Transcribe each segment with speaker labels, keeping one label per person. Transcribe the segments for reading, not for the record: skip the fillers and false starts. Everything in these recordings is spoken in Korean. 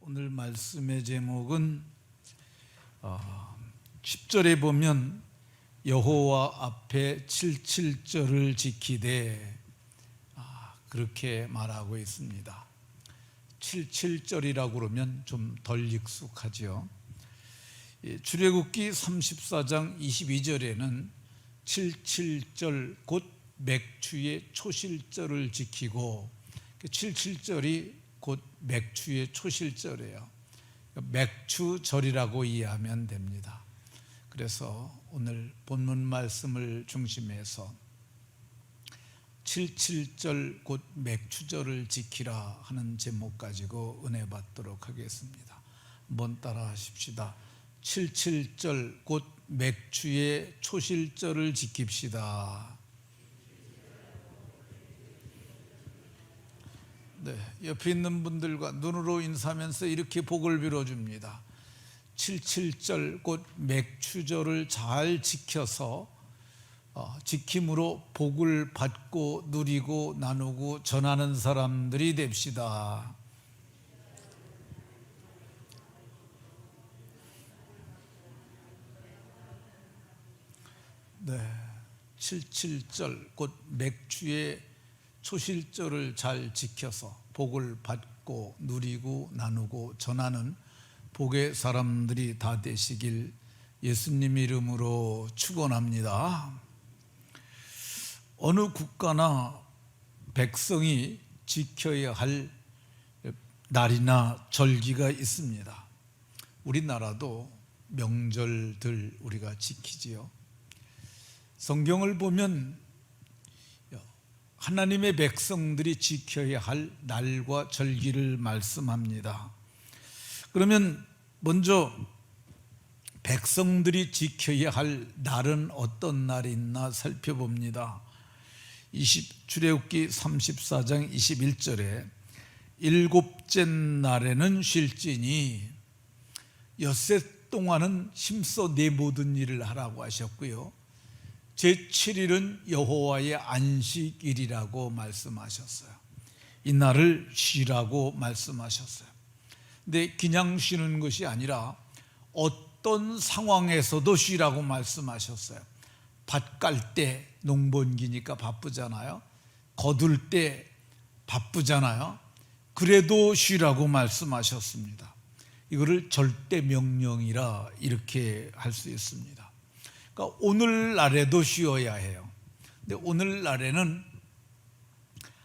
Speaker 1: 오늘 말씀의 제목은 10절에 보면 여호와 앞에 77절을 지키되 그렇게 말하고 있습니다. 77절이라고 그러면 좀 덜 익숙하죠. 출애굽기 34장 22절에는 77절 곧 맥추의 초실절을 지키고 77절이 곧 맥추의 초실절이에요. 맥추절이라고 이해하면 됩니다. 그래서 오늘 본문 말씀을 중심해서 77절 곧 맥추절을 지키라 하는 제목 가지고 은혜 받도록 하겠습니다. 한번 따라 하십시다. 77절 곧 맥추의 초실절을 지킵시다. 네, 옆에 있는 분들과 눈으로 인사하면서 이렇게 복을 빌어줍니다. 77절 곧 맥추절을 잘 지켜서 지킴으로 복을 받고 누리고 나누고 전하는 사람들이 됩시다. 네, 77절 곧 맥추의 초실절을 잘 지켜서 복을 받고 누리고 나누고 전하는 복의 사람들이 다 되시길 예수님 이름으로 축원합니다. 어느 국가나 백성이 지켜야 할 날이나 절기가 있습니다. 우리나라도 명절들 우리가 지키지요. 성경을 보면 하나님의 백성들이 지켜야 할 날과 절기를 말씀합니다. 그러면 먼저 백성들이 지켜야 할 날은 어떤 날이 있나 살펴봅니다. 출애굽기 34장 21절에 일곱째 날에는 쉴지니 엿새 동안은 힘써 내 모든 일을 하라고 하셨고요, 제7일은 여호와의 안식일이라고 말씀하셨어요. 이 날을 쉬라고 말씀하셨어요. 근데 그냥 쉬는 것이 아니라 어떤 상황에서도 쉬라고 말씀하셨어요. 밭 깔 때 농번기니까 바쁘잖아요. 거둘 때 바쁘잖아요. 그래도 쉬라고 말씀하셨습니다. 이거를 절대 명령이라 이렇게 할 수 있습니다. 그러니까 오늘날에도 쉬어야 해요. 근데 오늘날에는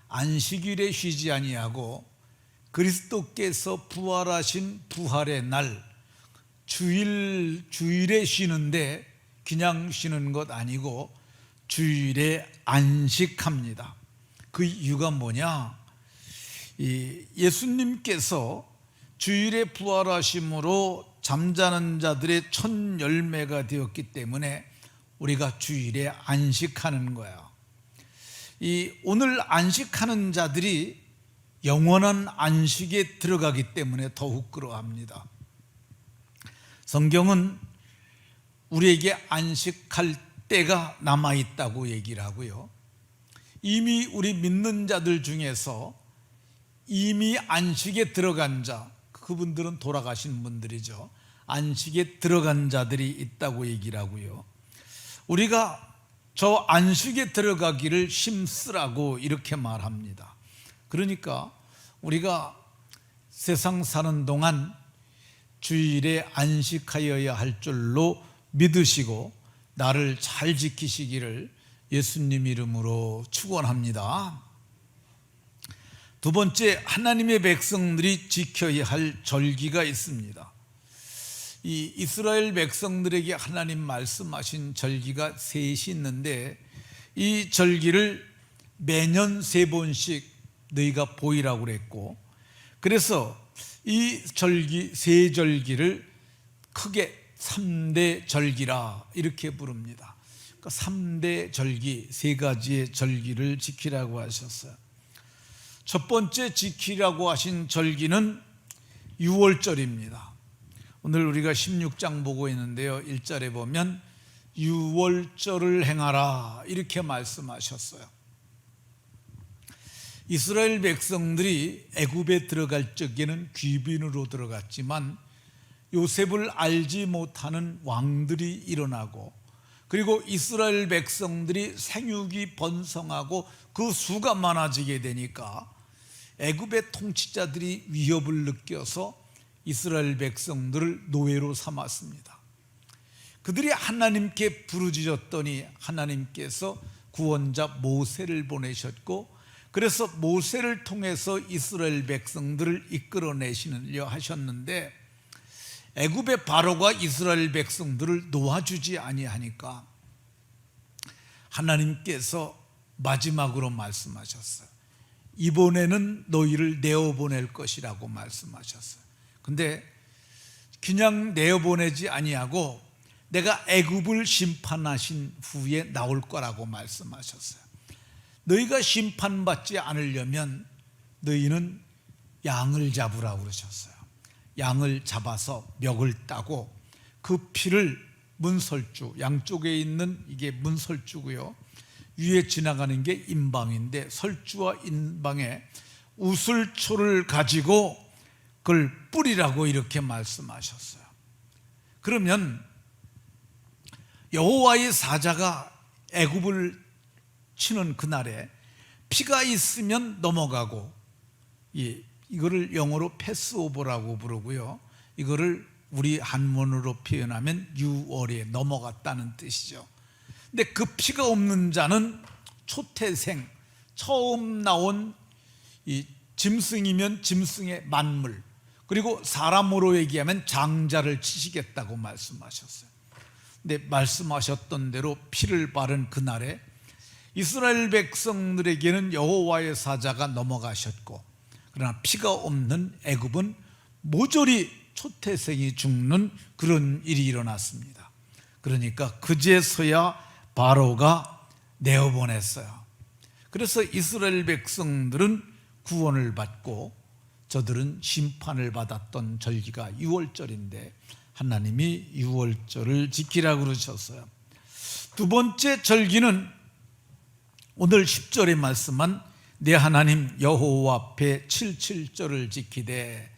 Speaker 1: 안식일에 쉬지 아니하고 그리스도께서 부활하신 부활의 날 주일에 쉬는데 그냥 쉬는 것 아니고 주일에 안식합니다. 그 이유가 뭐냐? 예수님께서 주일에 부활하심으로 잠자는 자들의 첫 열매가 되었기 때문에 우리가 주일에 안식하는 거예요. 오늘 안식하는 자들이 영원한 안식에 들어가기 때문에 더욱 그러합니다. 성경은 우리에게 안식할 때가 남아있다고 얘기를 하고요, 이미 우리 믿는 자들 중에서 이미 안식에 들어간 자, 그분들은 돌아가신 분들이죠. 안식에 들어간 자들이 있다고 얘기를 하고요, 우리가 저 안식에 들어가기를 힘쓰라고 이렇게 말합니다. 그러니까 우리가 세상 사는 동안 주일에 안식하여야 할 줄로 믿으시고 나를 잘 지키시기를 예수님 이름으로 축원합니다. 두 번째, 하나님의 백성들이 지켜야 할 절기가 있습니다. 이 이스라엘 백성들에게 하나님 말씀하신 절기가 셋이 있는데 이 절기를 매년 3번씩 너희가 보이라고 그랬고, 그래서 이 절기 세 절기를 크게 3대 절기라 이렇게 부릅니다. 그러니까 3대 절기, 3가지의 절기를 지키라고 하셨어요. 첫 번째 지키라고 하신 절기는 유월절입니다. 오늘 우리가 16장 보고 있는데요, 1절에 보면 유월절을 행하라 이렇게 말씀하셨어요. 이스라엘 백성들이 애굽에 들어갈 적에는 귀빈으로 들어갔지만 요셉을 알지 못하는 왕들이 일어나고, 그리고 이스라엘 백성들이 생육이 번성하고 그 수가 많아지게 되니까 애굽의 통치자들이 위협을 느껴서 이스라엘 백성들을 노예로 삼았습니다. 그들이 하나님께 부르짖었더니 하나님께서 구원자 모세를 보내셨고, 그래서 모세를 통해서 이스라엘 백성들을 이끌어내시려 하셨는데, 애굽의 바로가 이스라엘 백성들을 놓아주지 아니하니까 하나님께서 마지막으로 말씀하셨어요. 이번에는 너희를 내어보낼 것이라고 말씀하셨어요. 근데 그냥 내어보내지 아니하고 내가 애굽을 심판하신 후에 나올 거라고 말씀하셨어요. 너희가 심판받지 않으려면 너희는 양을 잡으라고 그러셨어요. 양을 잡아서 멱을 따고 그 피를 문설주, 양쪽에 있는 이게 문설주고요, 위에 지나가는 게 인방인데 설주와 인방에 우슬초를 가지고 그걸 뿌리라고 이렇게 말씀하셨어요. 그러면 여호와의 사자가 애굽을 치는 그날에 피가 있으면 넘어가고, 이거를 영어로 패스오버라고 부르고요, 이거를 우리 한문으로 표현하면 유월에 넘어갔다는 뜻이죠. 근데 그 피가 없는 자는 초태생, 처음 나온 이 짐승이면 짐승의 만물, 그리고 사람으로 얘기하면 장자를 치시겠다고 말씀하셨어요. 근데 말씀하셨던 대로 피를 바른 그날에 이스라엘 백성들에게는 여호와의 사자가 넘어가셨고, 그러나 피가 없는 애굽은 모조리 초태생이 죽는 그런 일이 일어났습니다. 그러니까 그제서야 바로가 내어보냈어요. 그래서 이스라엘 백성들은 구원을 받고 저들은 심판을 받았던 절기가 유월절인데 하나님이 유월절을 지키라고 그러셨어요. 두 번째 절기는 오늘 10절에 말씀한 내 하나님 여호와 앞에 77절을 지키되,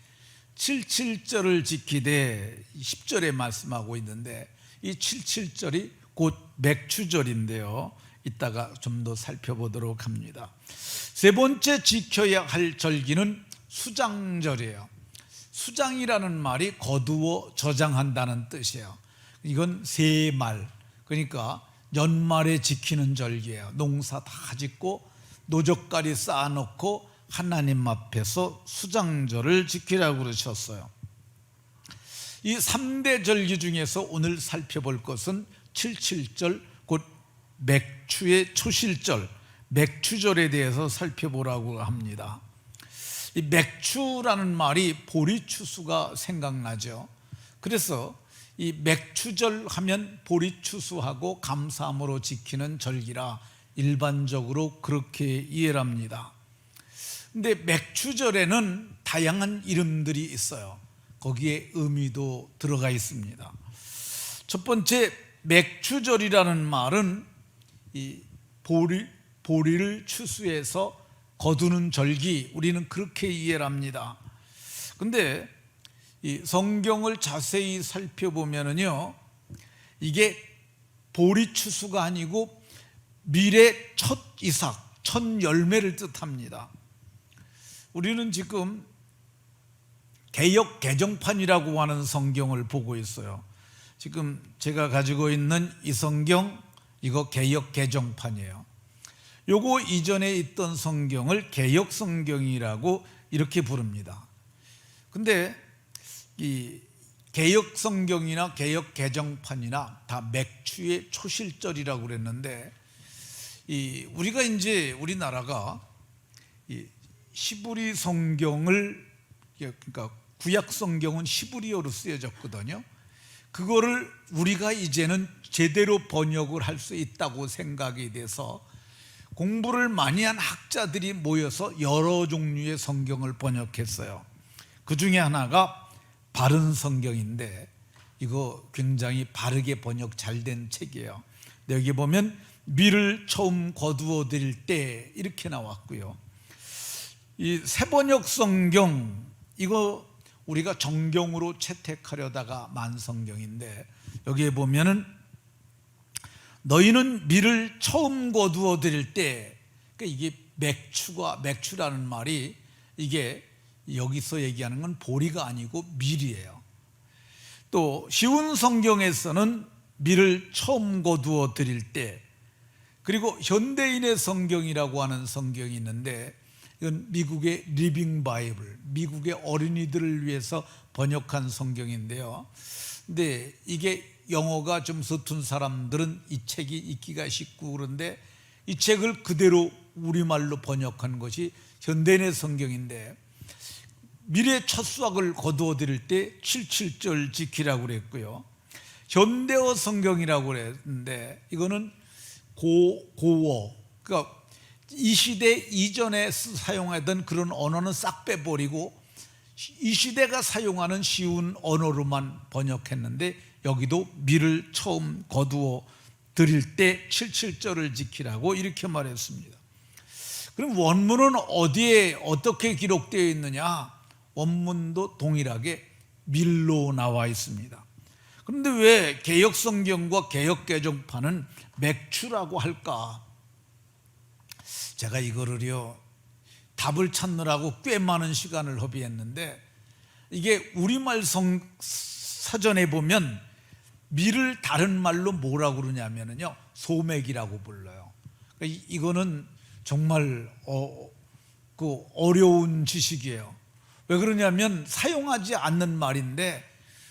Speaker 1: 77절을 지키되 10절에 말씀하고 있는데, 이 77절이 곧 맥추절인데요, 이따가 좀 더 살펴보도록 합니다. 세 번째 지켜야 할 절기는 수장절이에요. 수장이라는 말이 거두어 저장한다는 뜻이에요. 이건 새말, 그러니까 연말에 지키는 절기예요. 농사 다 짓고 노젓가리 쌓아놓고 하나님 앞에서 수장절을 지키라고 그러셨어요. 이 3대 절기 중에서 오늘 살펴볼 것은 77절, 곧 맥추의 초실절, 맥추절에 대해서 살펴보라고 합니다. 이 맥추라는 말이 보리추수가 생각나죠. 그래서 이 맥추절 하면 보리추수하고 감사함으로 지키는 절기라 일반적으로 그렇게 이해를 합니다. 근데 맥추절에는 다양한 이름들이 있어요. 거기에 의미도 들어가 있습니다. 첫 번째, 맥추절이라는 말은 이 보리를 추수해서 거두는 절기, 우리는 그렇게 이해를 합니다. 근데 이 성경을 자세히 살펴보면은요, 이게 보리 추수가 아니고 미래 첫 이삭, 첫 열매를 뜻합니다. 우리는 지금 개역 개정판이라고 하는 성경을 보고 있어요. 지금 제가 가지고 있는 이 성경, 이거 개역 개정판이에요. 요거 이전에 있던 성경을 개역 성경이라고 이렇게 부릅니다. 근데 이 개역 성경이나 개역 개정판이나 다 맥추의 초실절이라고 그랬는데, 우리가 이제 우리나라가 이 히브리 성경을, 그러니까 구약 성경은 히브리어로 쓰여졌거든요. 그거를 우리가 이제는 제대로 번역을 할 수 있다고 생각이 돼서 공부를 많이 한 학자들이 모여서 여러 종류의 성경을 번역했어요. 그 중에 하나가 바른 성경인데, 이거 굉장히 바르게 번역 잘 된 책이에요. 여기 보면 밀을 처음 거두어 드릴 때 이렇게 나왔고요. 이 세번역 성경, 이거 우리가 정경으로 채택하려다가 만 성경인데, 여기에 보면은 너희는 밀을 처음 거두어 드릴 때, 그러니까 이게 맥추라는 말이 이게 여기서 얘기하는 건 보리가 아니고 밀이에요. 또 쉬운 성경에서는 밀을 처음 거두어 드릴 때, 그리고 현대인의 성경이라고 하는 성경이 있는데, 이건 미국의 리빙 바이블, 미국의 어린이들을 위해서 번역한 성경인데요. 근데 이게 영어가 좀 서툰 사람들은 이 책이 읽기가 쉽고 그런데, 이 책을 그대로 우리말로 번역한 것이 현대인의 성경인데, 밀의 첫 수확을 거두어 드릴 때 77절 지키라고 그랬고요. 현대어 성경이라고 그랬는데, 이거는 고어, 그러니까 이 시대 이전에 사용하던 그런 언어는 싹 빼버리고 이 시대가 사용하는 쉬운 언어로만 번역했는데, 여기도 밀을 처음 거두어 드릴 때 77절을 지키라고 이렇게 말했습니다. 그럼 원문은 어디에 어떻게 기록되어 있느냐? 원문도 동일하게 밀로 나와 있습니다. 그런데 왜 개역성경과 개역개정판은 맥추라고 할까? 제가 이거를요, 답을 찾느라고 꽤 많은 시간을 허비했는데, 이게 우리말 사전에 보면 밀을 다른 말로 뭐라고 그러냐면요, 소맥이라고 불러요. 그러니까 이거는 정말 어려운 지식이에요. 왜 그러냐면 사용하지 않는 말인데,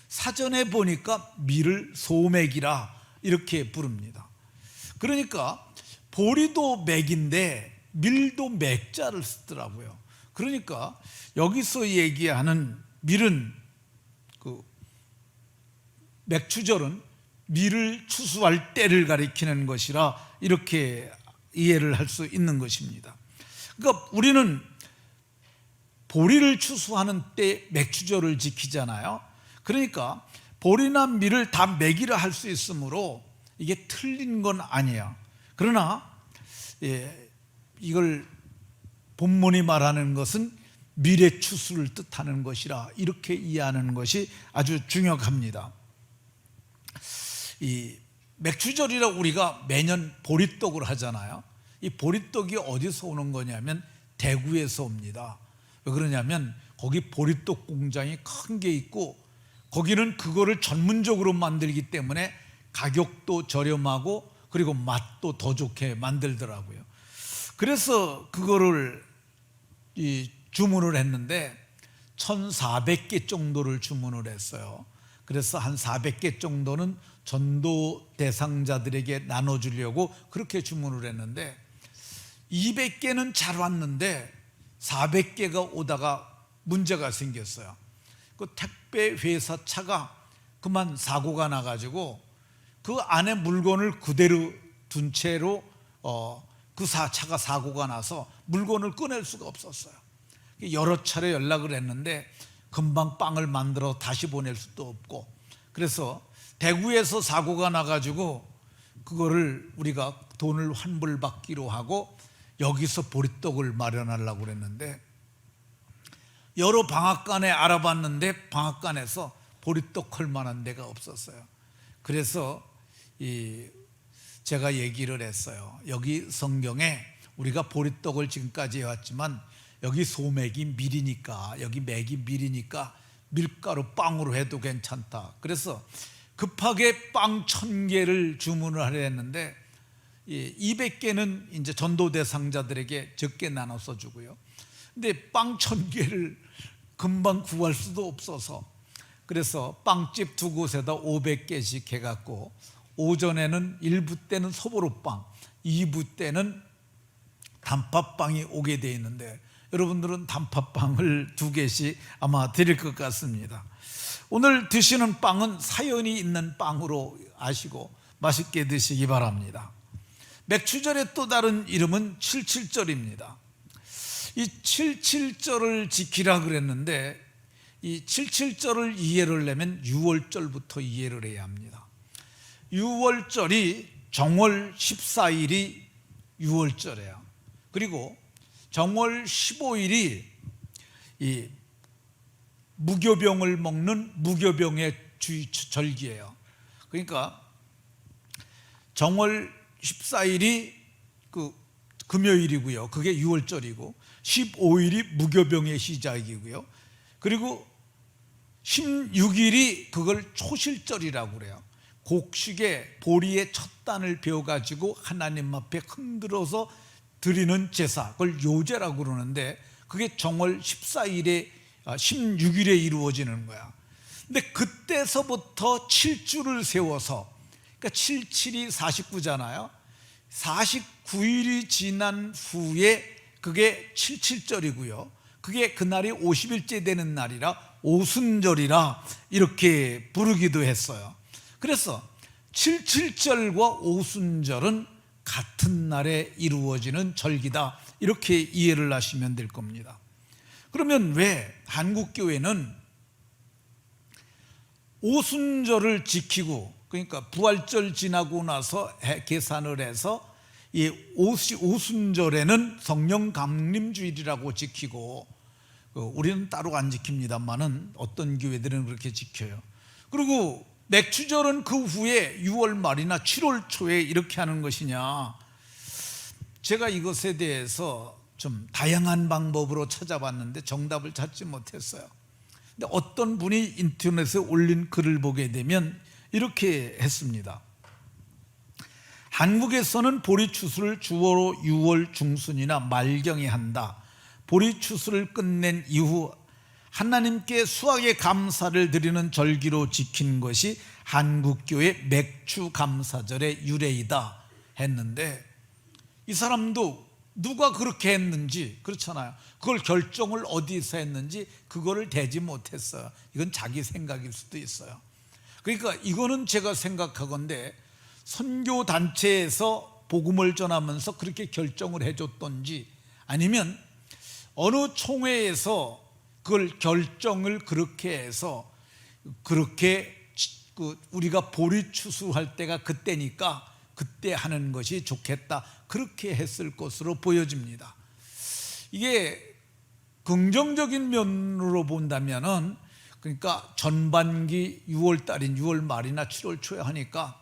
Speaker 1: 사전에 보니까 밀을 소맥이라 이렇게 부릅니다. 그러니까 보리도 맥인데 밀도 맥자를 쓰더라고요. 그러니까 여기서 얘기하는 밀은, 맥추절은 밀을 추수할 때를 가리키는 것이라 이렇게 이해를 할 수 있는 것입니다. 그러니까 우리는 보리를 추수하는 때 맥추절을 지키잖아요. 그러니까 보리나 밀을 다 맥이라 할 수 있으므로 이게 틀린 건 아니에요. 그러나 이걸 본문이 말하는 것은 밀의 추수를 뜻하는 것이라 이렇게 이해하는 것이 아주 중요합니다. 이 맥추절이라 우리가 매년 보리떡을 하잖아요. 이 보리떡이 어디서 오는 거냐면 대구에서 옵니다. 왜 그러냐면 거기 보리떡 공장이 큰 게 있고, 거기는 그거를 전문적으로 만들기 때문에 가격도 저렴하고 그리고 맛도 더 좋게 만들더라고요. 그래서 그거를 주문을 했는데 1,400개 정도를 주문을 했어요. 그래서 한 400개 정도는 전도 대상자들에게 나눠주려고 그렇게 주문을 했는데, 200개는 잘 왔는데 400개가 오다가 문제가 생겼어요. 그 택배 회사 차가 그만 사고가 나가지고 그 안에 물건을 그대로 둔 채로 그 차가 사고가 나서 물건을 꺼낼 수가 없었어요. 여러 차례 연락을 했는데 금방 빵을 만들어 다시 보낼 수도 없고, 그래서 대구에서 사고가 나가지고 그거를 우리가 돈을 환불받기로 하고 여기서 보리떡을 마련하려고 그랬는데, 여러 방앗간에 알아봤는데 방앗간에서 보리떡 할 만한 데가 없었어요. 그래서 제가 얘기를 했어요. 여기 성경에 우리가 보리떡을 지금까지 해왔지만 여기 소맥이 밀이니까, 여기 맥이 밀이니까 밀가루 빵으로 해도 괜찮다. 그래서 급하게 빵 1,000개를 주문을 하려 했는데 200개는 이제 전도 대상자들에게 적게 나눠서 주고요. 근데 빵 1,000개를 금방 구할 수도 없어서, 그래서 빵집 두 곳에다 500개씩 해갖고 오전에는 1부 때는 소보루빵, 2부 때는 단팥빵이 오게 돼 있는데, 여러분들은 단팥빵을 2개씩 아마 드릴 것 같습니다. 오늘 드시는 빵은 사연이 있는 빵으로 아시고 맛있게 드시기 바랍니다. 맥추절의 또 다른 이름은 77절입니다. 이 77절을 지키라 그랬는데, 이 77절을 이해를 하려면 6월절부터 이해를 해야 합니다. 6월절이 정월 14일이 6월절이에요. 그리고 정월 15일이 이 무교병을 먹는 무교병의 절기예요. 그러니까 정월 14일이 금요일이고요. 그게 6월절이고 15일이 무교병의 시작이고요. 그리고 16일이 그걸 초실절이라고 그래요. 곡식에 보리의 첫 단을 베어가지고 하나님 앞에 흔들어서 드리는 제사, 그걸 요제라고 그러는데 그게 정월 14일에 16일에 이루어지는 거야. 근데 그때서부터 7주를 세워서, 그러니까 77이 49잖아요 49일이 지난 후에 그게 77절이고요 그게 그날이 50일째 되는 날이라 오순절이라 이렇게 부르기도 했어요. 그래서 77절과 오순절은 같은 날에 이루어지는 절기다, 이렇게 이해를 하시면 될 겁니다. 그러면 왜 한국교회는 오순절을 지키고, 그러니까 부활절 지나고 나서 계산을 해서 이 오순절에는 성령 강림주일이라고 지키고, 우리는 따로 안 지킵니다만은 어떤 교회들은 그렇게 지켜요. 그리고 맥추절은 그 후에 6월 말이나 7월 초에 이렇게 하는 것이냐, 제가 이것에 대해서 좀 다양한 방법으로 찾아봤는데 정답을 찾지 못했어요. 근데 어떤 분이 인터넷에 올린 글을 보게 되면 이렇게 했습니다. 한국에서는 보리추수를 주로 6월 중순이나 말경에 한다. 보리추수를 끝낸 이후 하나님께 수확의 감사를 드리는 절기로 지킨 것이 한국교회 맥추감사절의 유래이다 했는데, 이 사람도 누가 그렇게 했는지, 그렇잖아요, 그걸 결정을 어디서 했는지 그거를 대지 못했어요. 이건 자기 생각일 수도 있어요. 그러니까 이거는 제가 생각하건대 선교단체에서 복음을 전하면서 그렇게 결정을 해줬던지, 아니면 어느 총회에서 그걸 결정을 그렇게 해서, 그렇게 우리가 보리추수할 때가 그때니까 그때 하는 것이 좋겠다, 그렇게 했을 것으로 보여집니다. 이게 긍정적인 면으로 본다면은, 그러니까 전반기 6월 달인 6월 말이나 7월 초에 하니까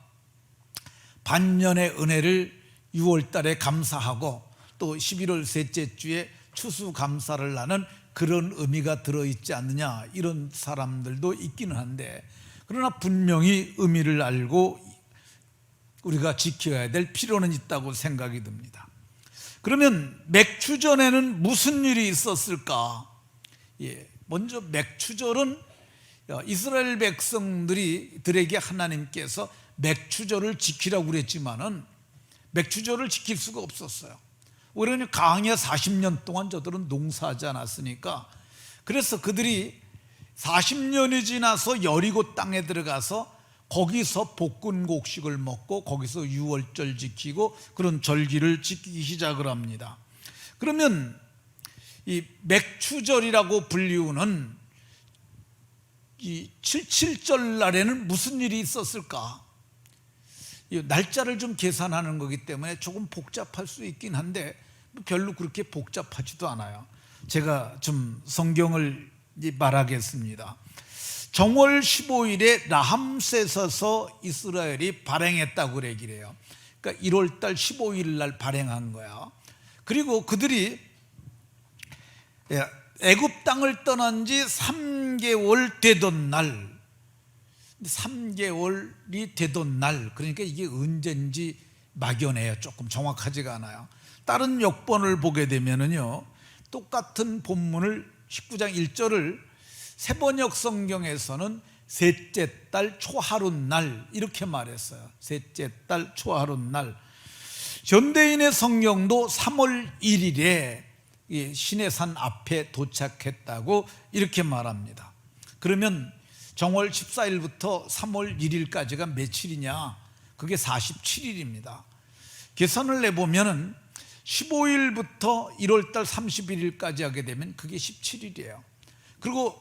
Speaker 1: 반년의 은혜를 6월 달에 감사하고 또 11월 셋째 주에 추수감사를 하는 그런 의미가 들어있지 않느냐, 이런 사람들도 있기는 한데, 그러나 분명히 의미를 알고 우리가 지켜야 될 필요는 있다고 생각이 듭니다. 그러면 맥추전에는 무슨 일이 있었을까? 먼저 맥추절은 이스라엘 백성들에게 하나님께서 맥추절을 지키라고 그랬지만은 맥추절을 지킬 수가 없었어요. 왜냐하면 광야 40년 동안 저들은 농사하지 않았으니까. 그래서 그들이 40년이 지나서 여리고 땅에 들어가서 거기서 볶은 곡식을 먹고 거기서 6월절 지키고 그런 절기를 지키기 시작을 합니다. 그러면 이 맥추절이라고 불리우는 이 77절 날에는 무슨 일이 있었을까? 이 날짜를 좀 계산하는 거기 때문에 조금 복잡할 수 있긴 한데 별로 그렇게 복잡하지도 않아요. 제가 좀 성경을 말하겠습니다. 정월 15일에 라함셋에서 이스라엘이 발행했다고 그러기를 해요. 그러니까 1월 달 15일 날 발행한 거야. 그리고 그들이 애굽 땅을 떠난 지 3개월 되던 날, 3개월이 되던 날, 그러니까 이게 언제인지 막연해요. 조금 정확하지가 않아요. 다른 역본을 보게 되면은요, 똑같은 본문을 19장 1절을 세번역 성경에서는 셋째 달 초하룻날 이렇게 말했어요. 셋째 달 초하룻날. 현대인의 성경도 3월 1일에 시내산 앞에 도착했다고 이렇게 말합니다. 그러면 정월 14일부터 3월 1일까지가 며칠이냐? 그게 47일입니다. 계산을 내보면 15일부터 1월달 31일까지 하게 되면 그게 17일이에요. 그리고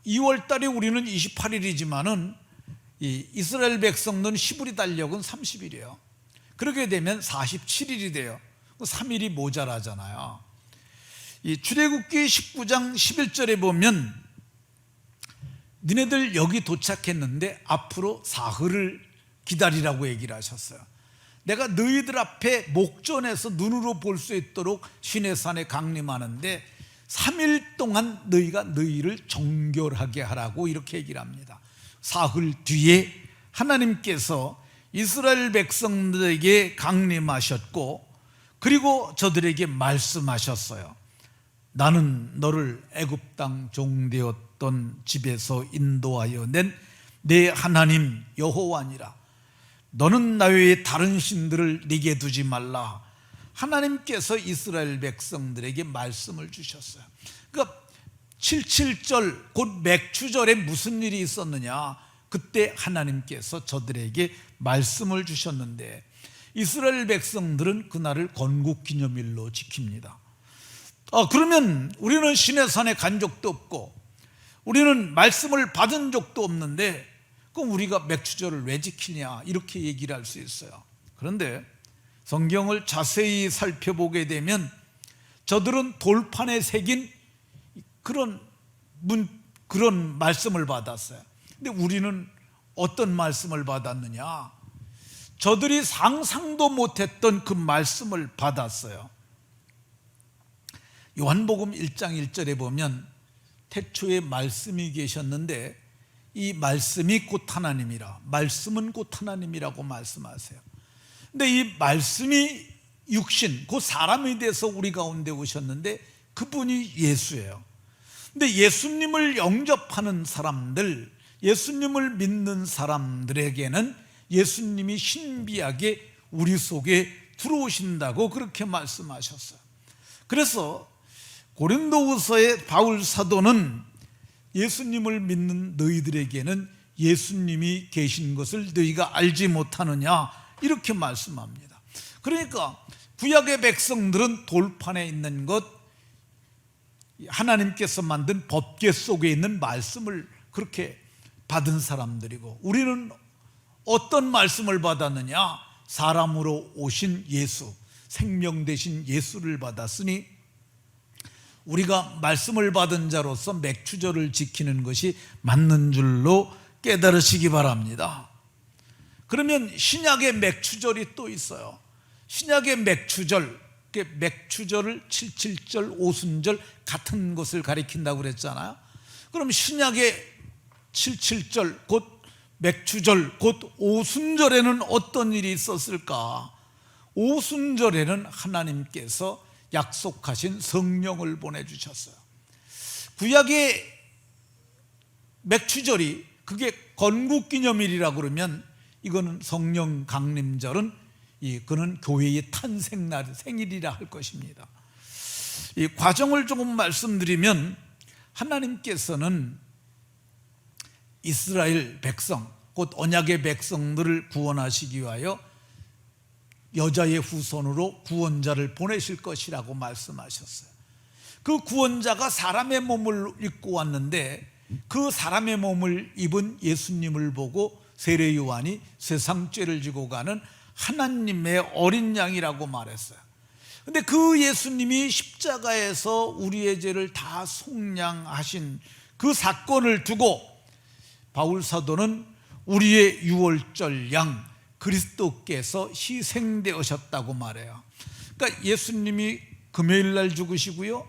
Speaker 1: 2월달에 우리는 28일이지만은 이스라엘 백성들은 히브리 달력은 30일이에요. 그렇게 되면 47일이 돼요. 3일이 모자라잖아요. 이 출애굽기 19장 11절에 보면 너네들 여기 도착했는데 앞으로 사흘을 기다리라고 얘기를 하셨어요. 내가 너희들 앞에 목전에서 눈으로 볼 수 있도록 시내산에 강림하는데 3일 동안 너희가 너희를 정결하게 하라고 이렇게 얘기를 합니다. 사흘 뒤에 하나님께서 이스라엘 백성들에게 강림하셨고, 그리고 저들에게 말씀하셨어요. 나는 너를 애굽 땅 종되었던 집에서 인도하여 낸 내 하나님 여호와니라. 너는 나 외에 다른 신들을 네게 두지 말라. 하나님께서 이스라엘 백성들에게 말씀을 주셨어요. 그러니까 77절 곧 맥추절에 무슨 일이 있었느냐, 그때 하나님께서 저들에게 말씀을 주셨는데 이스라엘 백성들은 그날을 건국기념일로 지킵니다. 그러면 우리는 시내산에 간 적도 없고 우리는 말씀을 받은 적도 없는데 그럼 우리가 맥추절을 왜 지키냐, 이렇게 얘기를 할 수 있어요. 그런데 성경을 자세히 살펴보게 되면 저들은 돌판에 새긴 그런 말씀을 받았어요. 근데 우리는 어떤 말씀을 받았느냐? 저들이 상상도 못했던 그 말씀을 받았어요. 요한복음 1장 1절에 보면 태초에 말씀이 계셨는데 이 말씀이 곧 하나님이라, 말씀은 곧 하나님이라고 말씀하세요. 근데 이 말씀이 육신, 곧 사람이 돼서 우리 가운데 오셨는데 그분이 예수예요. 근데 예수님을 영접하는 사람들, 예수님을 믿는 사람들에게는 예수님이 신비하게 우리 속에 들어오신다고 그렇게 말씀하셨어요. 그래서 고린도후서의 바울 사도는 예수님을 믿는 너희들에게는 예수님이 계신 것을 너희가 알지 못하느냐, 이렇게 말씀합니다. 그러니까 구약의 백성들은 돌판에 있는 것, 하나님께서 만든 법궤 속에 있는 말씀을 그렇게 받은 사람들이고, 우리는 어떤 말씀을 받았느냐? 사람으로 오신 예수, 생명 되신 예수를 받았으니 우리가 말씀을 받은 자로서 맥추절을 지키는 것이 맞는 줄로 깨달으시기 바랍니다. 그러면 신약의 맥추절이 또 있어요. 신약의 맥추절, 맥추절을 77절, 오순절 같은 것을 가리킨다고 그랬잖아요. 그럼 신약의 77절 곧 맥추절 곧 오순절에는 어떤 일이 있었을까? 오순절에는 하나님께서 약속하신 성령을 보내주셨어요. 구약의 맥추절이 그게 건국기념일이라 그러면 이거는 성령 강림절은 그는 교회의 탄생날, 생일이라 할 것입니다. 이 과정을 조금 말씀드리면 하나님께서는 이스라엘 백성, 곧 언약의 백성들을 구원하시기 위하여 여자의 후손으로 구원자를 보내실 것이라고 말씀하셨어요. 그 구원자가 사람의 몸을 입고 왔는데 그 사람의 몸을 입은 예수님을 보고 세례 요한이 세상 죄를 지고 가는 하나님의 어린 양이라고 말했어요. 근데 그 예수님이 십자가에서 우리의 죄를 다 속량하신 그 사건을 두고 바울 사도는 우리의 유월절 양 그리스도께서 희생되셨다고 말해요. 그러니까 예수님이 금요일날 죽으시고요,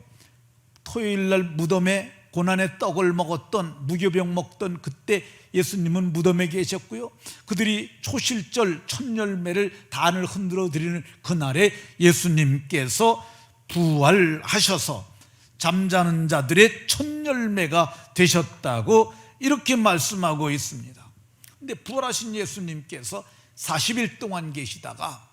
Speaker 1: 토요일날 무덤에 고난의 떡을 먹었던, 무교병 먹던 그때 예수님은 무덤에 계셨고요, 그들이 초실절 첫열매를 단을 흔들어 드리는 그날에 예수님께서 부활하셔서 잠자는 자들의 첫열매가 되셨다고 이렇게 말씀하고 있습니다. 근데 부활하신 예수님께서 40일 동안 계시다가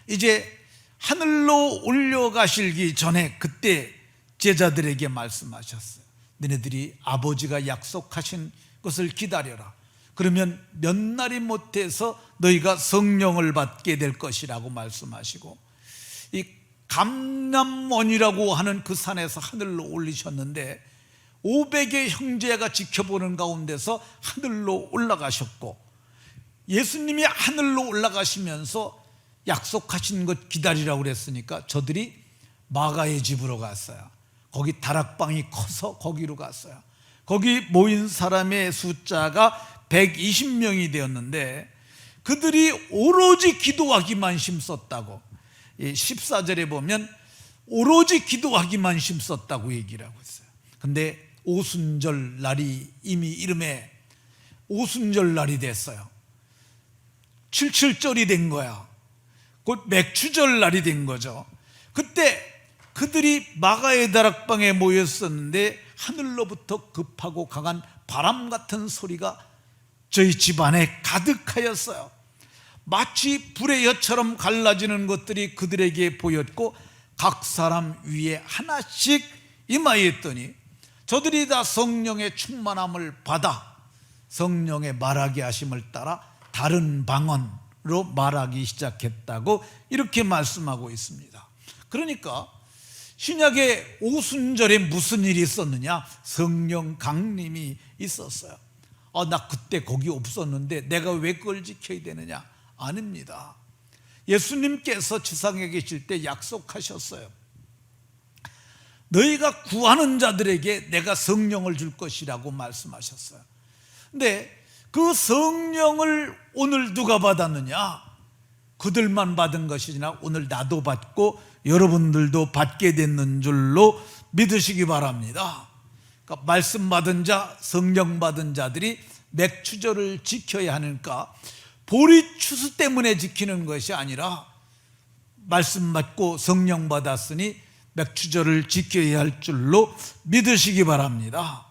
Speaker 1: 이제 하늘로 올려가시기 전에 그때 제자들에게 말씀하셨어요. 너네들이 아버지가 약속하신 것을 기다려라. 그러면 몇 날이 못해서 너희가 성령을 받게 될 것이라고 말씀하시고, 이 감람원이라고 하는 그 산에서 하늘로 올리셨는데 500의 형제가 지켜보는 가운데서 하늘로 올라가셨고, 예수님이 하늘로 올라가시면서 약속하신 것 기다리라고 그랬으니까 저들이 마가의 집으로 갔어요. 거기 다락방이 커서 거기로 갔어요. 거기 모인 사람의 숫자가 120명이 되었는데 그들이 오로지 기도하기만 힘썼다고, 14절에 보면 오로지 기도하기만 힘썼다고 얘기를 하고 있어요. 근데 오순절 날이 이미 이름에 오순절 날이 됐어요. 77절이 된 거야. 곧 맥추절 날이 된 거죠. 그때 그들이 마가의 다락방에 모였었는데 하늘로부터 급하고 강한 바람 같은 소리가 저희 집안에 가득하였어요. 마치 불의 엿처럼 갈라지는 것들이 그들에게 보였고 각 사람 위에 하나씩 임하였더니 저들이 다 성령의 충만함을 받아 성령의 말하게 하심을 따라 다른 방언으로 말하기 시작했다고 이렇게 말씀하고 있습니다. 그러니까 신약의 오순절에 무슨 일이 있었느냐? 성령 강림이 있었어요. 나 그때 거기 없었는데 내가 왜 그걸 지켜야 되느냐? 아닙니다. 예수님께서 지상에 계실 때 약속하셨어요. 너희가 구하는 자들에게 내가 성령을 줄 것이라고 말씀하셨어요. 근데 그 성령을 오늘 누가 받았느냐? 그들만 받은 것이나 오늘 나도 받고 여러분들도 받게 됐는 줄로 믿으시기 바랍니다. 그러니까 말씀 받은 자, 성령 받은 자들이 맥추절을 지켜야 하니까 보리추수 때문에 지키는 것이 아니라 말씀 받고 성령 받았으니 맥추절을 지켜야 할 줄로 믿으시기 바랍니다.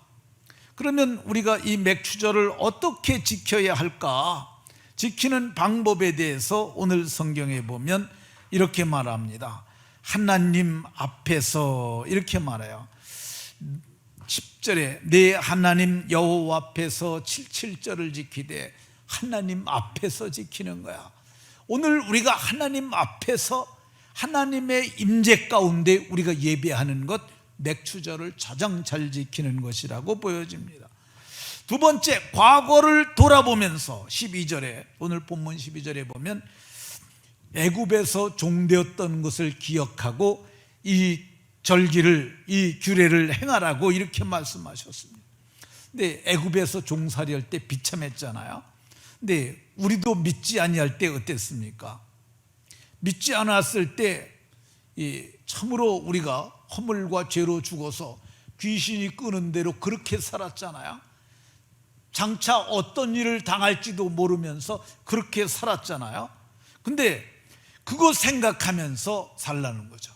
Speaker 1: 그러면 우리가 이 맥추절을 어떻게 지켜야 할까? 지키는 방법에 대해서 오늘 성경에 보면 이렇게 말합니다. 하나님 앞에서 이렇게 말해요. 10절에 내 하나님 여호와 앞에서 77절을 지키되 하나님 앞에서 지키는 거야. 오늘 우리가 하나님 앞에서 하나님의 임재 가운데 우리가 예배하는 것, 맥추절을 가장 잘 지키는 것이라고 보여집니다. 두 번째, 과거를 돌아보면서 12절에, 오늘 본문 12절에 보면 애굽에서 종되었던 것을 기억하고 이 절기를, 이 규례를 행하라고 이렇게 말씀하셨습니다. 근데 애굽에서 종살이 할 때 비참했잖아요. 근데 우리도 믿지 아니할 때 어땠습니까? 믿지 않았을 때 참으로 우리가 허물과 죄로 죽어서 귀신이 끄는 대로 그렇게 살았잖아요. 장차 어떤 일을 당할지도 모르면서 그렇게 살았잖아요. 근데 그거 생각하면서 살라는 거죠.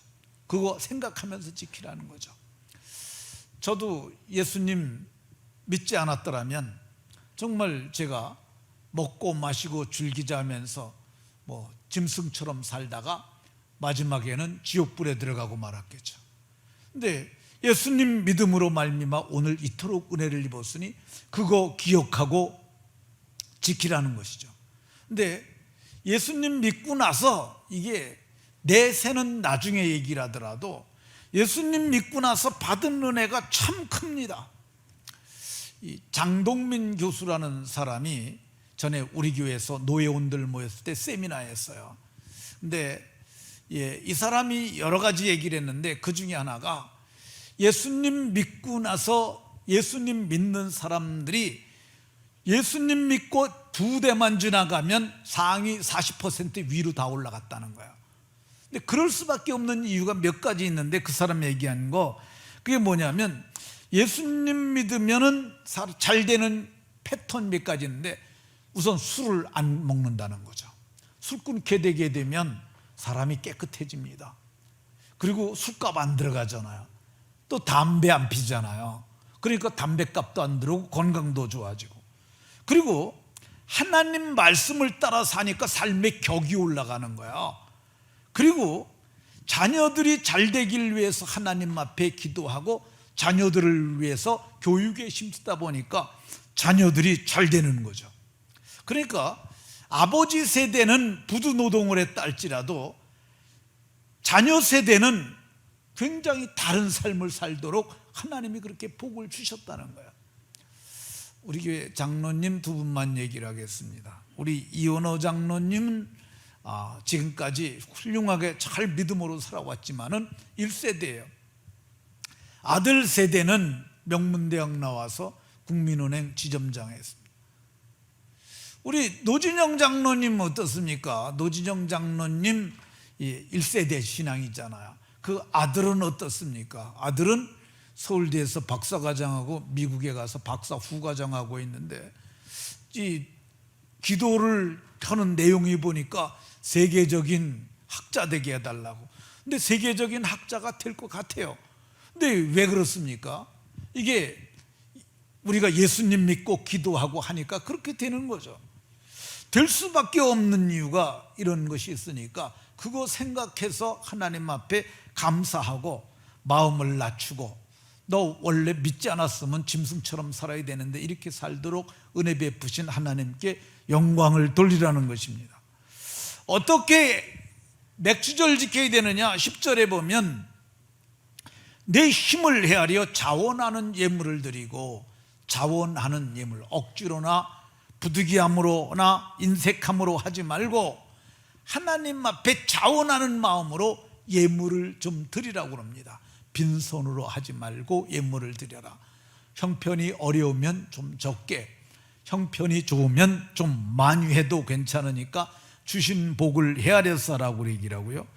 Speaker 1: 그거 생각하면서 지키라는 거죠. 저도 예수님 믿지 않았더라면 정말 제가 먹고 마시고 즐기자면서 짐승처럼 살다가 마지막에는 지옥불에 들어가고 말았겠죠. 근데 예수님 믿음으로 말미암아 오늘 이토록 은혜를 입었으니 그거 기억하고 지키라는 것이죠. 근데 예수님 믿고 나서 이게 내세는 나중에 얘기를 하더라도 예수님 믿고 나서 받은 은혜가 참 큽니다. 이 장동민 교수라는 사람이 전에 우리 교회에서 노예원들 모였을 때 세미나 했어요. 근데 이 사람이 여러 가지 얘기를 했는데 그 중에 하나가 예수님 믿고 나서 예수님 믿는 사람들이 예수님 믿고 2대만 지나가면 상위 40% 위로 다 올라갔다는 거예요. 근데 그럴 수밖에 없는 이유가 몇 가지 있는데 그 사람 얘기한 거 그게 뭐냐면 예수님 믿으면은 잘 되는 패턴 몇 가지 있는데 우선 술을 안 먹는다는 거죠. 술 끊게 되게 되면 사람이 깨끗해집니다. 그리고 술값 안 들어가잖아요. 또 담배 안 피잖아요. 그러니까 담배값도 안 들어오고 건강도 좋아지고, 그리고 하나님 말씀을 따라 사니까 삶의 격이 올라가는 거예요. 그리고 자녀들이 잘 되길 위해서 하나님 앞에 기도하고 자녀들을 위해서 교육에 힘쓰다 보니까 자녀들이 잘 되는 거죠. 그러니까 아버지 세대는 부두 노동을 했다 할지라도 자녀 세대는 굉장히 다른 삶을 살도록 하나님이 그렇게 복을 주셨다는 거예요. 우리 교회 장로님 두 분만 얘기를 하겠습니다. 우리 이원호 장로님은 지금까지 훌륭하게 잘 믿음으로 살아왔지만은 1세대예요. 아들 세대는 명문대학 나와서 국민은행 지점장 했습니다. 우리 노진영 장로님 어떻습니까? 노진영 장로님 1세대 신앙이잖아요. 그 아들은 어떻습니까? 아들은 서울대에서 박사과정하고 미국에 가서 박사 후과정하고 있는데, 이 기도를 하는 내용이 보니까 세계적인 학자 되게 해달라고. 근데 세계적인 학자가 될 것 같아요. 근데 왜 그렇습니까? 이게 우리가 예수님 믿고 기도하고 하니까 그렇게 되는 거죠. 될 수밖에 없는 이유가 이런 것이 있으니까 그거 생각해서 하나님 앞에 감사하고 마음을 낮추고, 너 원래 믿지 않았으면 짐승처럼 살아야 되는데 이렇게 살도록 은혜 베푸신 하나님께 영광을 돌리라는 것입니다. 어떻게 맥주절 지켜야 되느냐? 10절에 보면 내 힘을 헤아려 자원하는 예물을 드리고, 자원하는 예물, 억지로나 부득이함으로나 인색함으로 하지 말고 하나님 앞에 자원하는 마음으로 예물을 좀 드리라고 합니다. 빈손으로 하지 말고 예물을 드려라. 형편이 어려우면 좀 적게, 형편이 좋으면 좀 많이 해도 괜찮으니까 주신 복을 헤아려서라고 얘기라고요.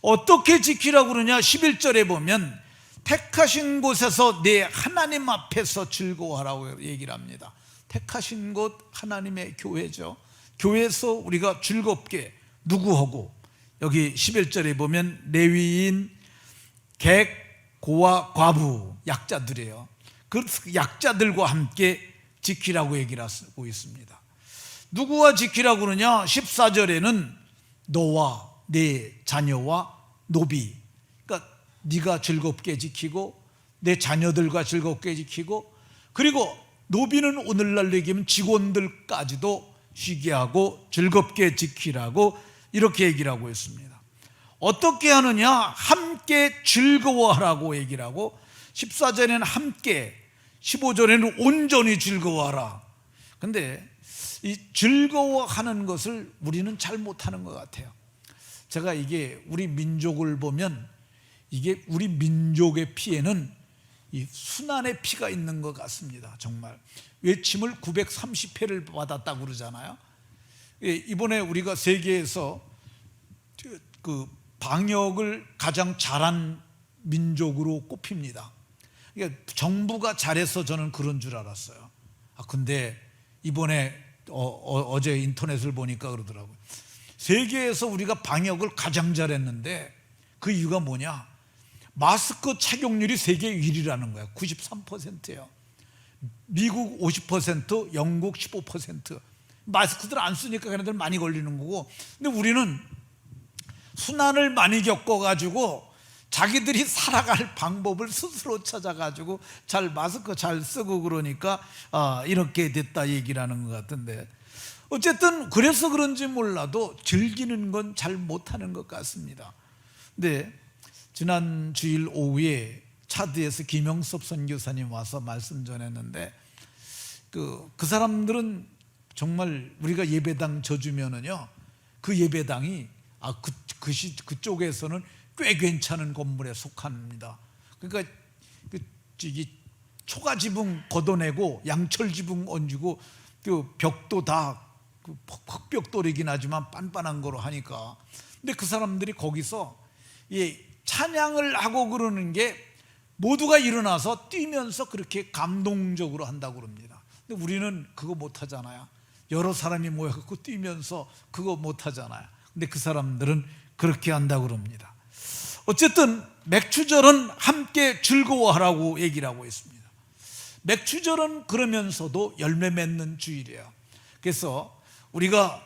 Speaker 1: 어떻게 지키라고 그러냐? 11절에 보면 택하신 곳에서 내 하나님 앞에서 즐거워하라고 얘기를 합니다. 택하신 곳 하나님의 교회죠. 교회에서 우리가 즐겁게 누구하고, 여기 11절에 보면 레위인, 객, 고아, 과부, 약자들이에요. 그 약자들과 함께 지키라고 얘기를 하고 있습니다. 누구와 지키라고 그러냐? 14절에는 너와 내 자녀와 노비, 그러니까 네가 즐겁게 지키고 내 자녀들과 즐겁게 지키고, 그리고 노비는 오늘날 얘기하면 직원들까지도 쉬게 하고 즐겁게 지키라고 이렇게 얘기를 하고 있습니다. 어떻게 하느냐? 함께 즐거워하라고 얘기를 하고, 14절에는 함께, 15절에는 온전히 즐거워하라. 근데 이 즐거워하는 것을 우리는 잘 못하는 것 같아요. 제가 이게 우리 민족을 보면, 이게 우리 민족의 피에는 이 순환의 피가 있는 것 같습니다. 정말 외침을 930회를 받았다고 그러잖아요. 이번에 우리가 세계에서 그 방역을 가장 잘한 민족으로 꼽힙니다. 그러니까 정부가 잘해서 저는 그런 줄 알았어요. 근데 이번에 어제 인터넷을 보니까 그러더라고요. 세계에서 우리가 방역을 가장 잘했는데 그 이유가 뭐냐? 마스크 착용률이 세계 1위라는 거야. 93%예요. 미국 50%, 영국 15%. 마스크들 안 쓰니까 걔네들 많이 걸리는 거고, 근데 우리는 순환을 많이 겪어가지고 자기들이 살아갈 방법을 스스로 찾아가지고 잘 마스크 잘 쓰고 그러니까 이렇게 됐다 얘기를 하는 것 같은데, 어쨌든 그래서 그런지 몰라도 즐기는 건 잘 못하는 것 같습니다. 근데 지난 주일 오후에 차드에서 김영섭 선교사님 와서 말씀 전했는데, 그 사람들은 정말 우리가 예배당 져주면은요, 그 예배당이 그쪽에서는 꽤 괜찮은 건물에 속합니다. 그러니까 초가 지붕 걷어내고 양철 지붕 얹고 그 벽도 다 흑벽돌이긴 하지만 빤빤한 거로 하니까, 근데 그 사람들이 거기서 찬양을 하고 그러는 게 모두가 일어나서 뛰면서 그렇게 감동적으로 한다고 그럽니다. 근데 우리는 그거 못 하잖아요. 여러 사람이 모여갖고 뛰면서 그거 못 하잖아요. 근데 그 사람들은 그렇게 한다고 그럽니다. 어쨌든 맥추절은 함께 즐거워하라고 얘기를 하고 있습니다. 맥추절은 그러면서도 열매 맺는 주일이에요. 그래서 우리가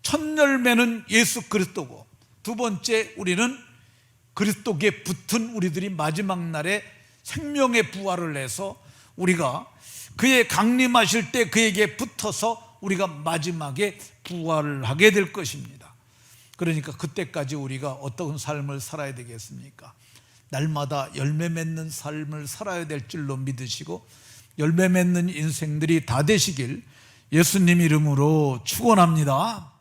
Speaker 1: 첫 열매는 예수 그리스도고, 두 번째 우리는 그리스도께 붙은 우리들이 마지막 날에 생명의 부활을 해서 우리가 그의 강림하실 때 그에게 붙어서 우리가 마지막에 부활을 하게 될 것입니다. 그러니까 그때까지 우리가 어떤 삶을 살아야 되겠습니까? 날마다 열매 맺는 삶을 살아야 될 줄로 믿으시고 열매 맺는 인생들이 다 되시길 예수님 이름으로 축원합니다.